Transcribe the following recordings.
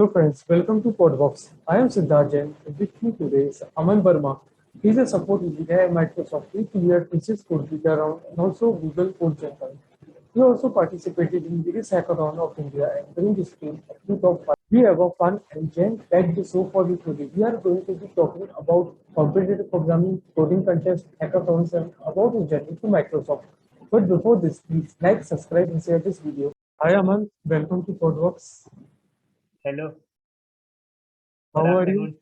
Hello friends, welcome to Podbox. I am Siddharth Jain. With me today is Aman Verma. He is a support engineer at Microsoft. He cleared thesis code beta round and also Google Code Champion. He also participated in various hackathon of India and during this team to top 5. We have a fun and jam-packed show for you today. We are going to be talking about competitive programming, coding contest, hackathons, and about his journey to Microsoft. But before this, please like, subscribe, and share this video. Hi Aman, welcome to Podbox. Hello. How Good are you? afternoon.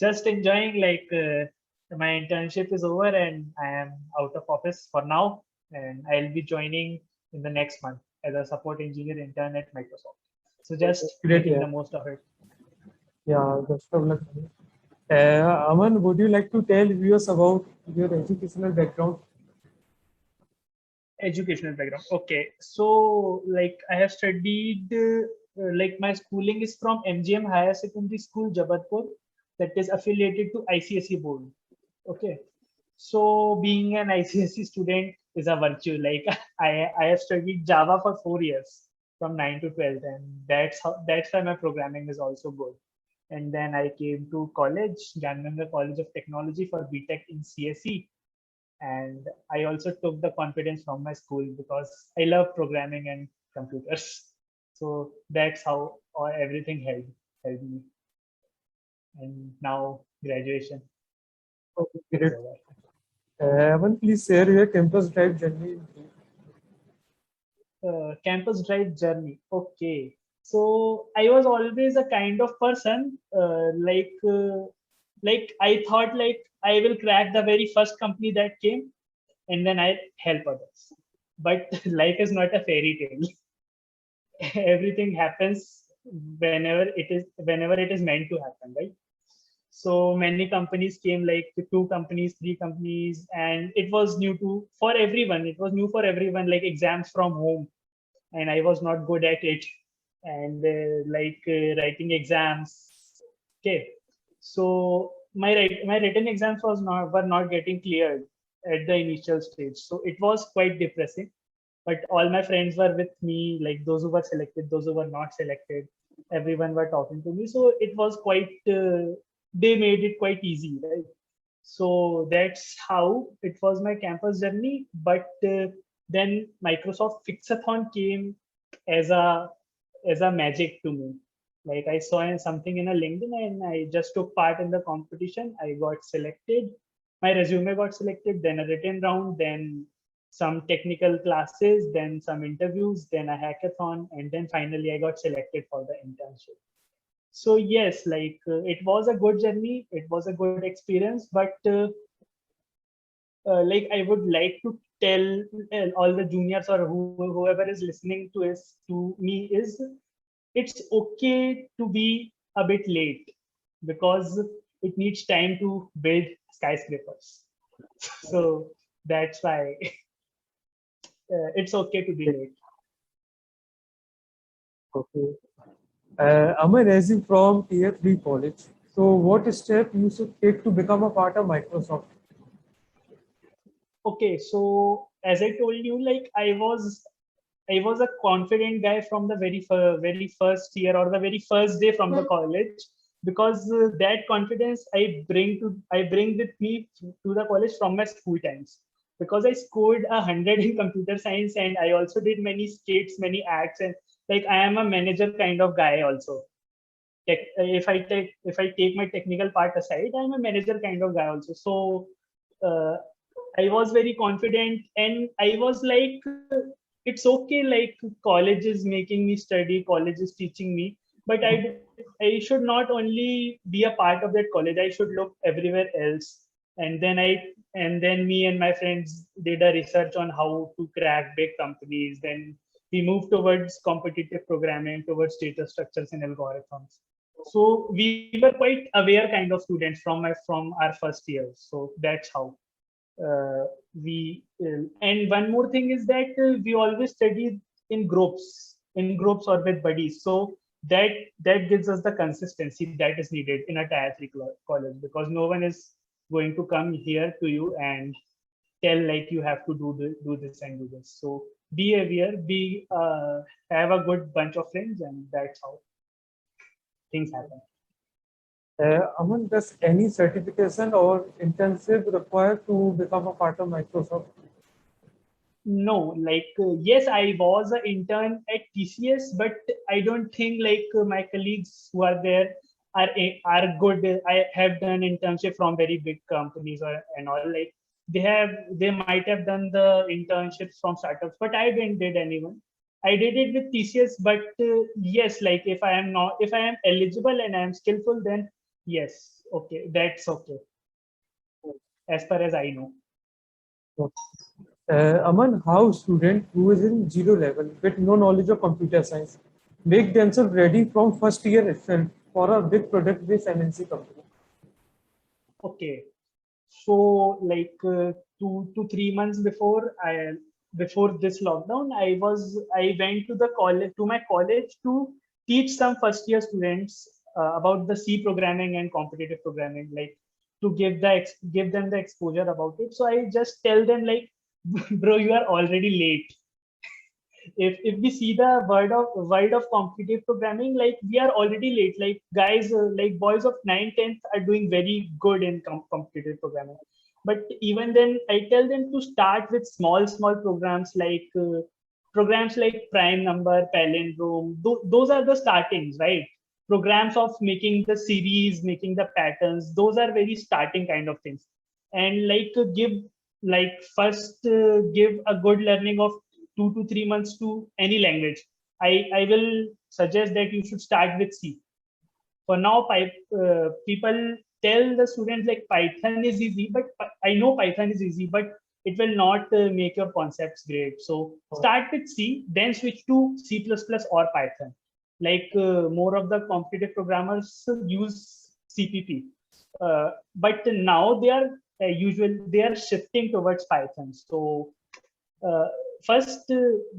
Just enjoying my internship is over and I am out of office for now, and I'll be joining in the next month as a support engineer intern at Microsoft. So just Great, making yeah. the most of it. Yeah, best of luck. Aman, would you like to tell viewers about your educational background? Educational background. Okay. So like I have studied like my schooling is from MGM Higher Secondary School, Jabalpur, that is affiliated to ICSE board. Okay. So being an ICSE student is a virtue. Like I have studied Java for 4 years from 9 to 12, and that's why my programming is also good. And then I came to college, Gananga College of Technology for BTech in CSE. And I also took the confidence from my school because I love programming and computers. So that's how everything helped me. And now graduation Okay, is great. over. Aman, please share your campus drive journey. Campus drive journey. Okay. So I was always a kind of person like I thought like I will crack the very first company that came and then I help others. But life is not a fairy tale. Everything happens whenever it is meant to happen, right? So many companies came, like 2 companies, 3 companies, and it was new to for everyone. It was new for everyone, like exams from home, and I was not good at it, and writing exams. Okay, so my written exams were not getting cleared at the initial stage, so it was quite depressing. But all my friends were with me, like those who were selected, those who were not selected, everyone were talking to me, so it was quite they made it quite easy, right? So that's how it was my campus journey. But then Microsoft Fixathon came as a magic to me. Like I saw something in a LinkedIn and I just took part in the competition. I got selected. My resume got selected, then a written round, then some technical classes, then some interviews, then a hackathon, and then finally I got selected for the internship. So yes, it was a good journey. It was a good experience, but like I would like to tell all the juniors or whoever is listening to me is it's okay to be a bit late because it needs time to build skyscrapers. So that's why it's okay to be late. Okay. Aman, as you from tier 3 college, so what step you should take to become a part of Microsoft? Okay, so as I told you, like I was a confident guy from the very first year or the very first day from the college, because that confidence I bring with me to the college from my school times, because I scored 100 in computer science and I also did many skits, many acts, and like I am a manager kind of guy also. If I take my technical part aside, I'm a manager kind of guy also. So uh, I was very confident, and I was like, it's okay. Like college is making me study, college is teaching me, but I should not only be a part of that college. I should look everywhere else. And then me and my friends did a research on how to crack big companies. Then we moved towards competitive programming, towards data structures and algorithms. So we were quite aware kind of students from our first year. So that's how uh, and one more thing is that we always study in groups or with buddies, so that gives us the consistency that is needed in a tier 3 college, because no one is going to come here to you and tell like you have to do this and do this. So be aware, have a good bunch of friends, and that's how. things happen. Aman, does any certification or internship required to become a part of Microsoft? No, yes, I was an intern at TCS, but I don't think my colleagues who are there are good. I have done internship from very big companies or and all. Like they might have done the internships from startups, but I didn't did anyone. I did it with TCS, but yes, like if I am eligible and I am skillful, then yes, okay, that's okay as far as I know. Aman, how student who is in zero level with no knowledge of computer science make themselves ready from first year itself for a big product-based MNC company? Okay, so 2 to 3 months before this lockdown, I went to the college to my college to teach some first year students about the C programming and competitive programming, like to give them the exposure about it. So I just tell them like, bro, you are already late. If we see the world of competitive programming, like we are already late. Like guys, like boys of 9th 10th are doing very good in competitive programming, but even then I tell them to start with small programs, programs like prime number, palindrome. Those are the startings, right? Programs of making the series, making the patterns, those are very starting kind of things. And first give a good learning of 2 to 3 months to any language. I will suggest that you should start with C. For now, people tell the students like Python is easy, but I know Python is easy, but it will not make your concepts great. So start with C, then switch to C++ or Python. More of the competitive programmers use CPP, but now they are shifting towards Python. So uh, first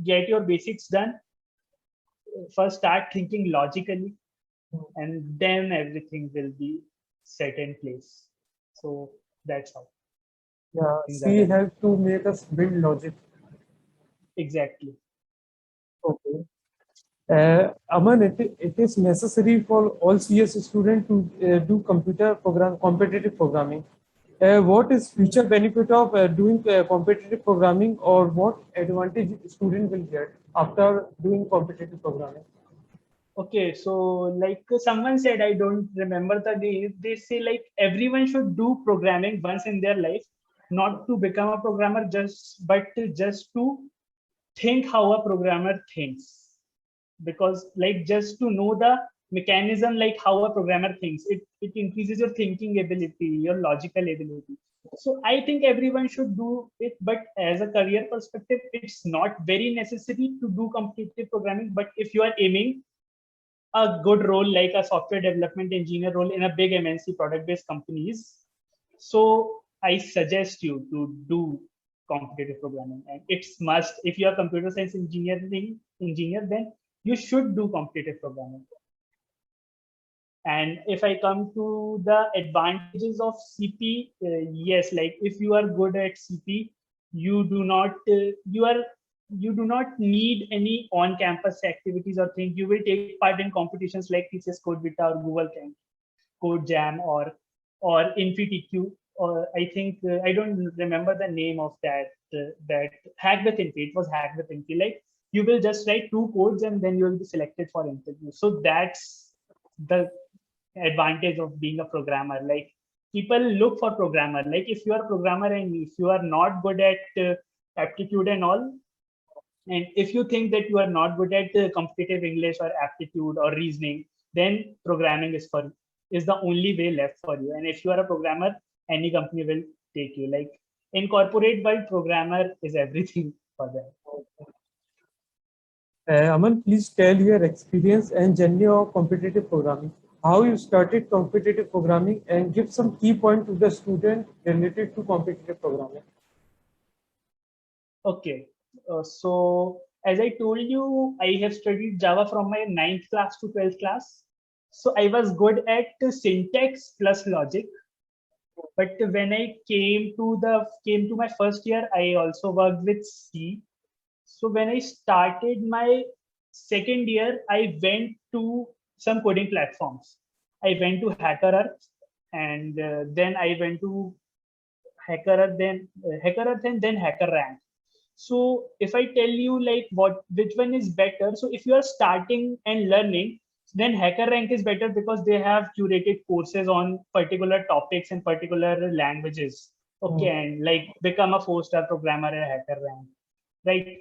get your basics done. First start thinking logically, and then everything will be set in place. So that's how Yeah, things are C done. help to make us build logic. Exactly. Okay. Aman, it is necessary for all CS students to do competitive programming. What is future benefit of doing competitive programming, or what advantage student will get after doing competitive programming? Okay, so someone said, I don't remember the name. They say like everyone should do programming once in their life, not to become a programmer, just to think how a programmer thinks. Because just to know the mechanism, like how a programmer thinks, it increases your thinking ability, your logical ability. So I think everyone should do it, but as a career perspective, it's not very necessary to do competitive programming. But if you are aiming a good role like a software development engineer role in a big MNC product based companies, so I suggest you to do competitive programming, and it's must. If you are computer science engineer, then you should do competitive programming. And if I come to the advantages of CP, yes, like if you are good at CP, you do not you do not need any on-campus activities or things. You will take part in competitions like TCS Code Vita or Google Code Jam or InfyTQ, or I think I don't remember the name of that Hack with Infy. It was Hack with Infy. Like you will just write two codes and then you will be selected for interview. So that's the advantage of being a programmer. Like people look for programmer. Like if you are a programmer and if you are not good at aptitude and all, and if you think that you are not good at competitive English or aptitude or reasoning, then programming is the only way left for you. And if you are a programmer, any company will take you. Like in corporate world, programmer is everything for them. Aman, please tell your experience and journey of competitive programming. How you started competitive programming, and give some key point to the student related to competitive programming. Okay. So as I told you, I have studied Java from my 9th class to 12th class. So I was good at syntax plus logic. But when I came to my first year, I also worked with C. So when I started my second year, I went to some coding platforms. I went to HackerEarth, and then I went to HackerEarth and then HackerRank. So if I tell you like which one is better, so if you are starting and learning, then HackerRank is better because they have curated courses on particular topics and particular languages. Okay, and like become a 4-star programmer at HackerRank, right?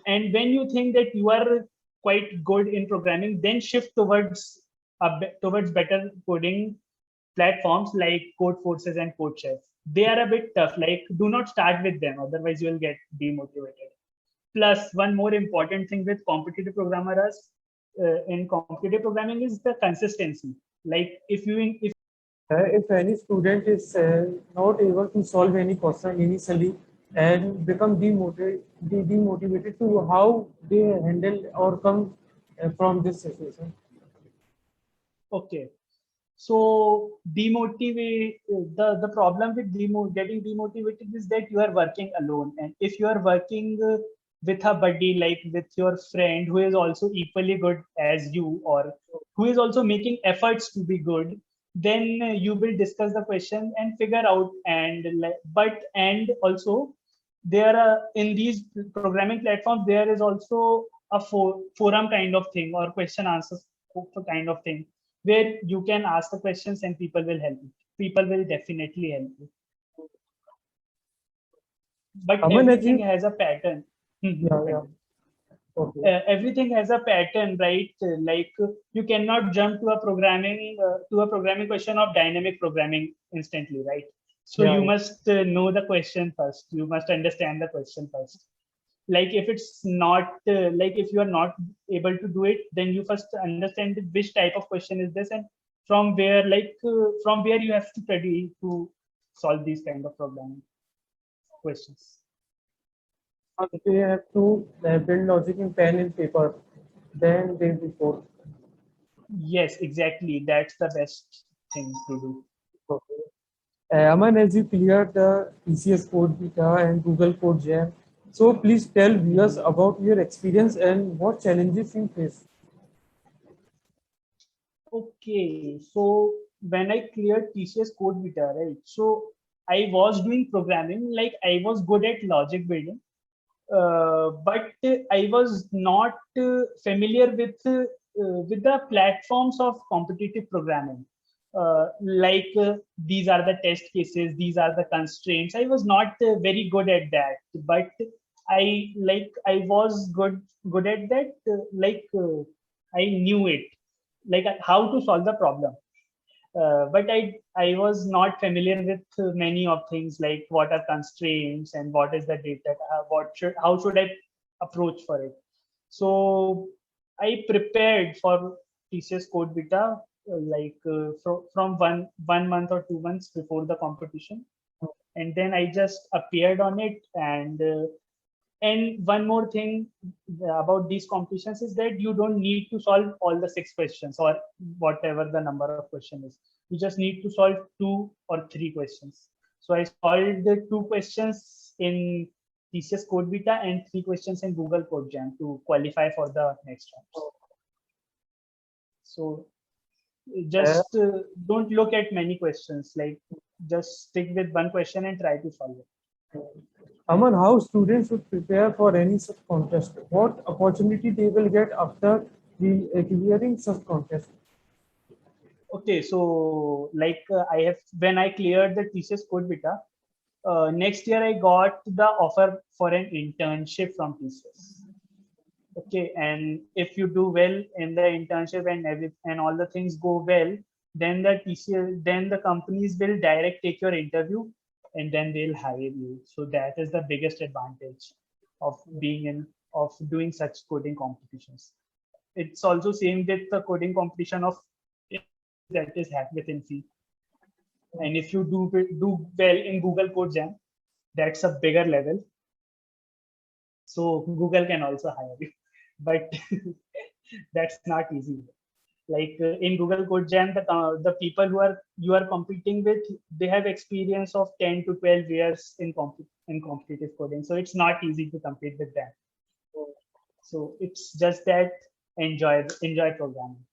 And when you think that you are quite good in programming, then shift towards better coding platforms like Codeforces and CodeChef. They are a bit tough. Like, do not start with them, otherwise you will get demotivated. Plus, one more important thing with competitive programmers in competitive programming is the consistency. Like, If any student is not able to solve any question initially and become demotivated, to how they handle or come from this situation. okay, so the problem with getting demotivated is that you are working alone, and if you are working with a buddy, like with your friend who is also equally good as you, or who is also making efforts to be good, then you will discuss the question and figure out. And also there are, in these programming platforms, there is also a forum kind of thing, or question answers kind of thing, where you can ask the questions and people will help you. People will definitely help you. But Aman, everything has a pattern. yeah. Okay. Everything has a pattern, right? Like you cannot jump to a programming question of dynamic programming instantly, right? So Yeah. you must know the question first. You must understand the question first. Like if it's not like if you are not able to do it, then you first understand which type of question is this, and from where you have to study to solve these kind of programming questions. They have to build logic in pen and paper. Then they will code. Yes, exactly, that's the best thing to do. Okay. Aman, as you cleared the TCS Code Beta and Google Code Jam, so please tell viewers about your experience and what challenges you face. Okay, so when I cleared TCS Code Beta, right? So I was doing programming, like I was good at logic building, but I was not familiar with the platforms of competitive programming. These are the test cases, these are the constraints. I was not very good at that, but I was good at that. I knew it, like how to solve the problem. But I was not familiar with many of things, like what are constraints and what is the data, how should I approach for it. So I prepared for TCS Code Beta from one month or 2 months before the competition, and then I just appeared on it. And one more thing about these competitions is that you don't need to solve all the 6 questions or whatever the number of question is. You just need to solve 2 or 3 questions. So I solved the 2 questions in TCS Code Beta and 3 questions in Google Code Jam to qualify for the next rounds. So just don't look at many questions. Like just stick with one question and try to solve it. Aman, how students should prepare for any such contest? What opportunity they will get after clearing such contest? Okay, so I have, when I cleared the TCS Code Beta, next year I got the offer for an internship from TCS. Okay, and if you do well in the internship and all the things go well, then the companies will direct take your interview, and then they'll hire you. So that is the biggest advantage of doing such coding competitions. It's also same with the coding competition of that is Hack with Infi. And if you do well in Google Code Jam, that's a bigger level. So Google can also hire you, but that's not easy. Like in Google Code Jam, the people you are competing with, they have experience of 10 to 12 years in competitive coding. So it's not easy to compete with them. So it's just that enjoy programming.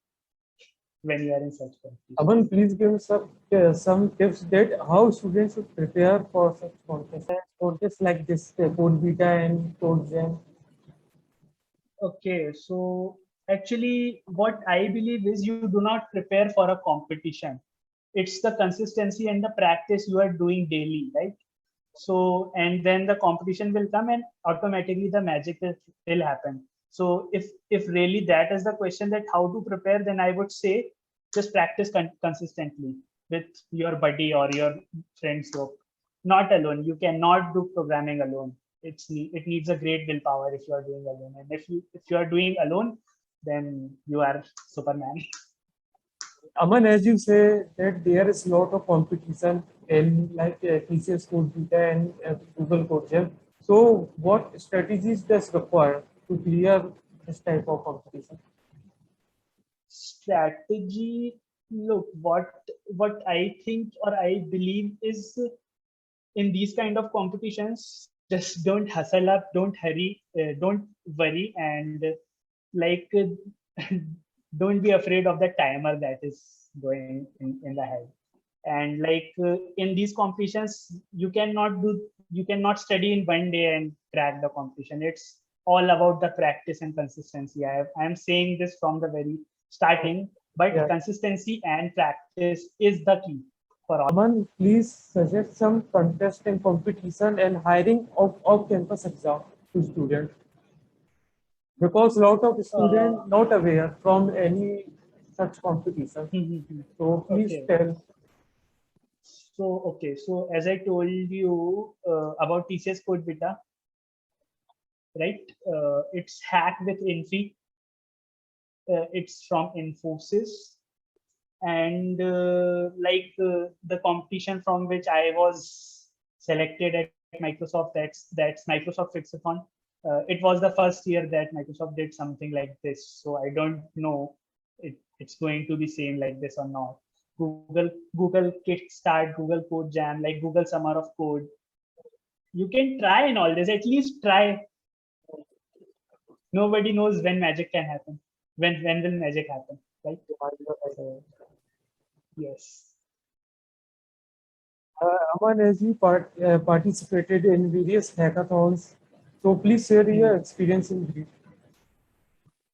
when you are in such competitions. Aman, please give some tips that how students should prepare for such contests like this, Code Beta and Code Jam. Okay, so actually, what I believe is you do not prepare for a competition. It's the consistency and the practice you are doing daily, right? So, and then the competition will come, and automatically the magic will happen. So, if really that is the question, that how to prepare, then I would say just practice consistently with your buddy or your friends group, not alone. You cannot do programming alone. It needs a great willpower if you are doing alone, and if you are doing alone, then you are Superman. Aman, as you say that there is a lot of competition in like TCS Code Beta and Google Code Jam. So, what strategies does require to clear this type of competition? Strategy, look, what I think or I believe is, in these kind of competitions, just don't hustle up, don't hurry, don't worry, and like don't be afraid of the timer that is going in the head. And like in these competitions, you cannot study in one day and crack the competition. It's all about the practice and consistency. I'm saying this from the very starting, but Yeah. consistency and practice is the key for all. Aman, please suggest some contest and competition and hiring of off-campus exam to students because a lot of uh, students not aware from any such competition. So please okay. tell. So as I told you about TCS Code Beta, right? It's hacked with Infi. It's from Infosys, and the competition from which I was selected at Microsoft, that's Microsoft Fixathon. It was the first year that Microsoft did something like this, so I don't know it's going to be same like this or not. Google Kickstart, Google Code Jam, like Google Summer of Code. You can try in all this. At least try. Nobody knows when magic can happen. When will magic happen, right? So yes. Aman, as you participated in various hackathons, so please share your Hmm. experience in brief.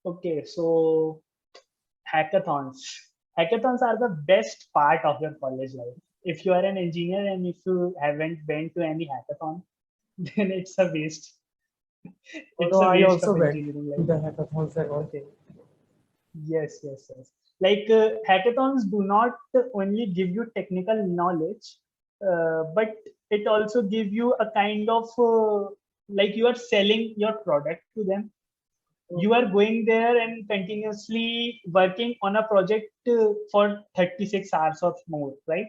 Okay, so hackathons. Hackathons are the best part of your college life. If you are an engineer and if you haven't went to any hackathon, then it's a waste. It's Although a I waste also of went engineering to life. the hackathons and all. Okay. Yes. Like hackathons do not only give you technical knowledge, but it also give you a kind of like you are selling your product to them. You are going there and continuously working on a project for 36 hours or more, right?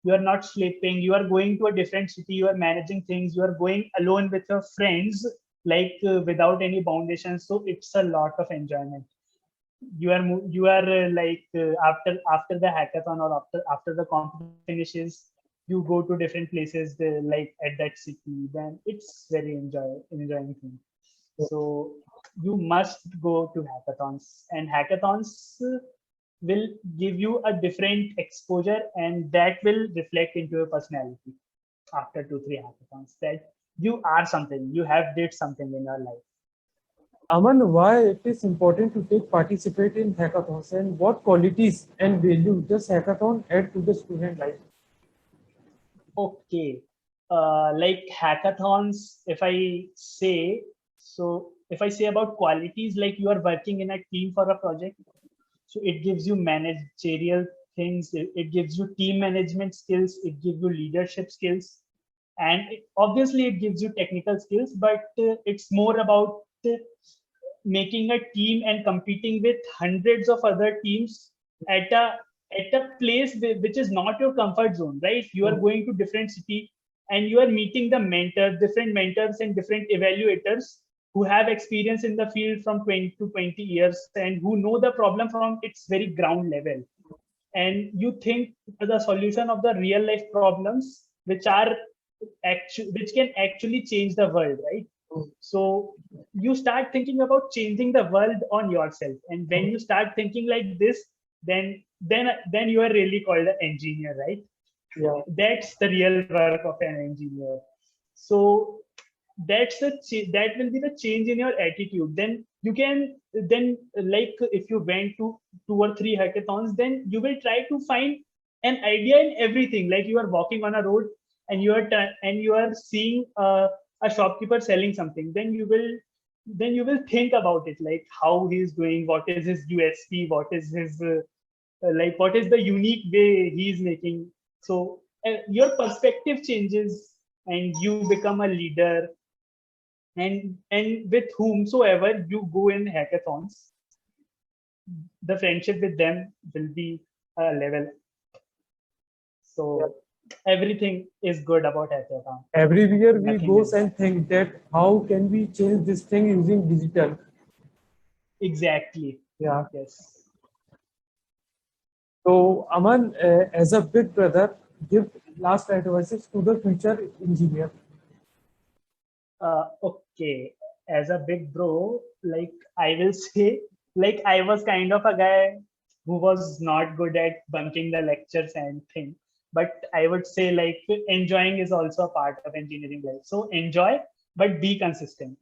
You are not sleeping. You are going to a different city. You are managing things. You are going alone with your friends, like without any foundations. So it's a lot of enjoyment. After the hackathon or after the competition finishes, you go to different places, like at that city, then it's very enjoying thing. So you must go to hackathons, and hackathons will give you a different exposure, and that will reflect into your personality after 2 3 hackathons, that you are something, you have did something in your life. Aman, why it is important to take participate in hackathons and what qualities and value does hackathon add to the student life? Okay. Like hackathons, if I say about qualities, like you are working in a team for a project, so it gives you managerial things, it gives you team management skills, it gives you leadership skills, and obviously it gives you technical skills, but it's more about making a team and competing with hundreds of other teams at a place which is not your comfort zone, right? You are going to different city, and you are meeting the different mentors and different evaluators who have experience in the field from 20 to 20 years, and who know the problem from its very ground level, and you think the solution of the real life problems which can actually change the world, right? So you start thinking about changing the world on yourself, and when you start thinking like this, then then you are really called an engineer, right? Yeah. That's the real work of an engineer. So that will be the change in your attitude. Then you can, then like if you went to 2 or 3 hackathons, then you will try to find an idea in everything. Like you are walking on a road and you are seeing a shopkeeper selling something, then you will think about it, like how he is doing, what is his USP, what is his like what is the unique way he's making. So your perspective changes and you become a leader, and with whomsoever you go in hackathons, the friendship with them will be a level. So everything is good about hackathon. Everywhere we Nothing go is and bad. think that how can we change this thing using digital? Exactly. Yeah. Yes. So Aman, as a big brother, give last advices to the future engineer. Okay. As a big bro, like I will say, like I was kind of a guy who was not good at bunking the lectures and thing. But I would say like enjoying is also a part of engineering life. So enjoy, but be consistent.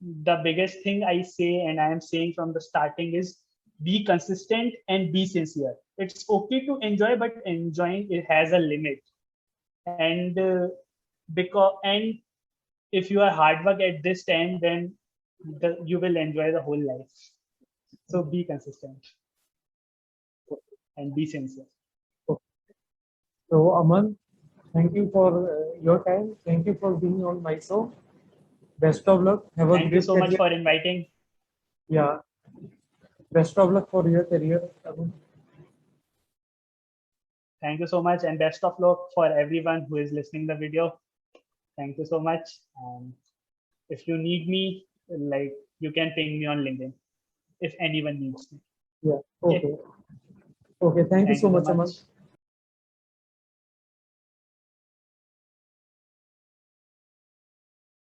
The biggest thing I say, and I am saying from the starting, is be consistent and be sincere. It's okay to enjoy, but enjoying it has a limit. And and if you are hard work at this time, then you will enjoy the whole life. So be consistent and be sincere. So Aman, thank you for your time. Thank you for being on my show. Best of luck. Have a Thank you great so much career. for inviting. Yeah. Best of luck for your career, Aman. Thank you so much, and best of luck for everyone who is listening the video. Thank you so much. If you need me, like you can ping me on LinkedIn if anyone needs me. Yeah. Okay. Okay. Okay. Thank you Thank so you so much, Aman. much.